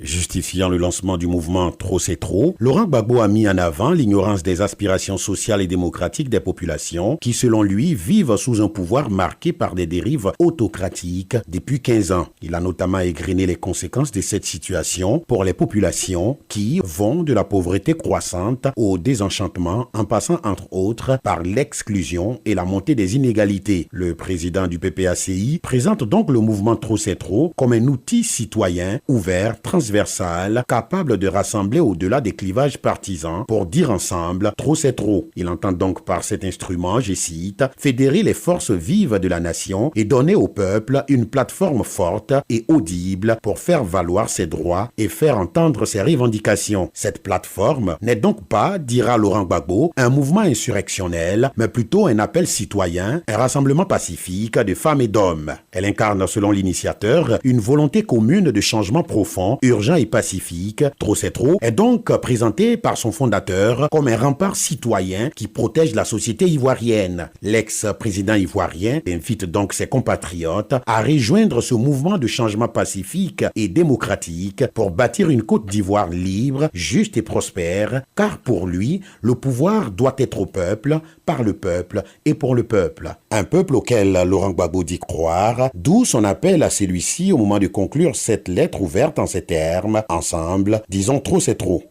Justifiant le lancement du mouvement Trop c'est trop, Laurent Gbagbo a mis en avant l'ignorance des aspirations sociales et démocratiques des populations qui, selon lui, vivent sous un pouvoir marqué par des dérives autocratiques depuis 15 ans. Il a notamment égrené les conséquences de cette situation pour les populations qui vont de la pauvreté croissante au désenchantement en passant entre autres par l'exclusion et la montée des inégalités. Le président du PPACI présente donc le mouvement Trop c'est trop comme un outil citoyen ouvert, transversal, capable de rassembler au-delà des clivages partisans pour dire ensemble trop c'est trop. Il entend donc par cet instrument, je cite, fédérer les forces vives de la nation et donner au peuple une plateforme forte et audible pour faire valoir ses droits et faire entendre ses revendications. Cette plateforme n'est donc pas, dira Laurent Gbagbo, un mouvement insurrectionnel, mais plutôt un appel citoyen, un rassemblement pacifique de femmes et d'hommes. Elle incarne, selon l'initiateur, une volonté commune de changement profond, urgent et pacifique. Trop c'est trop est donc présenté par son fondateur comme un rempart citoyen qui protège la société ivoirienne. L'ex-président ivoirien invite donc ses compatriotes à rejoindre ce mouvement de changement pacifique et démocratique pour bâtir une Côte d'Ivoire libre, juste et prospère, car pour lui, le pouvoir doit être au peuple, par le peuple et pour le peuple. Un peuple auquel Laurent Gbagbo dit croire, d'où son appel à celui-ci au moment de conclure cette lettre ouverte en ces termes. Ensemble, disons trop c'est trop.